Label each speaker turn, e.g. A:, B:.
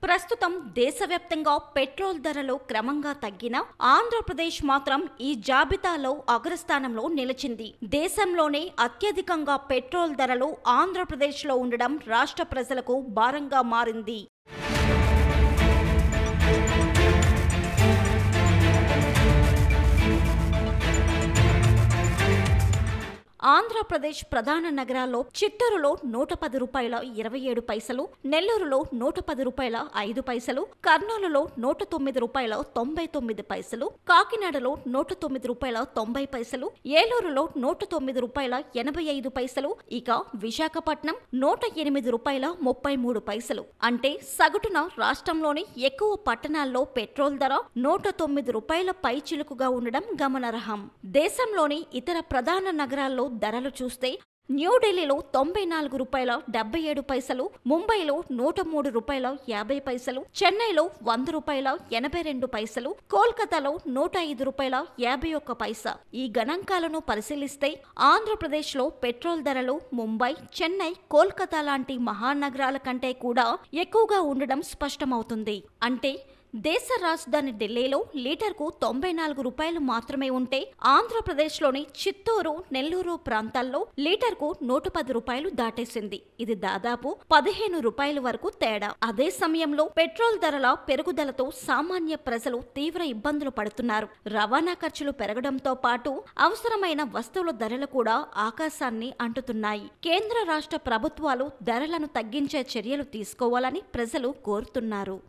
A: ప్రస్తుతం దేశవ్యాప్తంగా పెట్రోల్ ధరలు క్రమంగా తగ్గినా ఆంధ్రప్రదేశ్ మాత్రం ఈ జాబితాలో అగ్రస్థానంలో నిలిచింది. దేశంలోనే అత్యధికంగా పెట్రోల్ ధరలు ఆంధ్రప్రదేశ్లో ఉండడం రాష్ట్ర ప్రజలకు భారంగా మారింది. ఆంధ్రప్రదేశ్ ప్రధాన నగరాల్లో చిత్తూరులో 110 రూపాయల 27 పైసలు, నెల్లూరులో 110 రూపాయల 5 పైసలు, కర్నూలులో 109 రూపాయల 99 పైసలు, కాకినాడలో 109 రూపాయల 90 పైసలు, ఏలూరులో 109 రూపాయల 85 పైసలు, ఇక విశాఖపట్నం 108 రూపాయల 33 పైసలు. అంటే సగటున రాష్ట్రంలోని ఎక్కువ పట్టణాల్లో పెట్రోల్ ధర 109 రూపాయల పైచిలుకుగా ఉండడం గమనార్హం. దేశంలోని ఇతర ప్రధాన నగరాల్లో ధరలు చూస్తే న్యూఢిల్లీలో 94 రూపాయల 77 పైసలు, ముంబైలో 103 రూపాయల 50 పైసలు, చెన్నైలో 100 రూపాయల 82 పైసలు, కోల్కతాలో 105 రూపాయల 51 పైసా. ఈ గణాంకాలను పరిశీలిస్తే ఆంధ్రప్రదేశ్లో పెట్రోల్ ధరలు ముంబై, చెన్నై, కోల్కతా లాంటి మహానగరాల కంటే కూడా ఎక్కువగా ఉండడం స్పష్టమవుతుంది. అంటే దేశ రాజధాని ఢిల్లీలో లీటర్కు 94 రూపాయలు మాత్రమే ఉంటే ఆంధ్రప్రదేశ్లోని చిత్తూరు, నెల్లూరు ప్రాంతాల్లో లీటర్కు 110 రూపాయలు దాటేసింది. ఇది దాదాపు 15 రూపాయల వరకు తేడా. అదే సమయంలో పెట్రోల్ ధరల పెరుగుదలతో సామాన్య ప్రజలు తీవ్ర ఇబ్బందులు పడుతున్నారు. రవాణా ఖర్చులు పెరగడంతో పాటు అవసరమైన వస్తువుల ధరలు కూడా ఆకాశాన్ని అంటుతున్నాయి. కేంద్ర రాష్ట్ర ప్రభుత్వాలు ధరలను తగ్గించే చర్యలు తీసుకోవాలని ప్రజలు కోరుతున్నారు.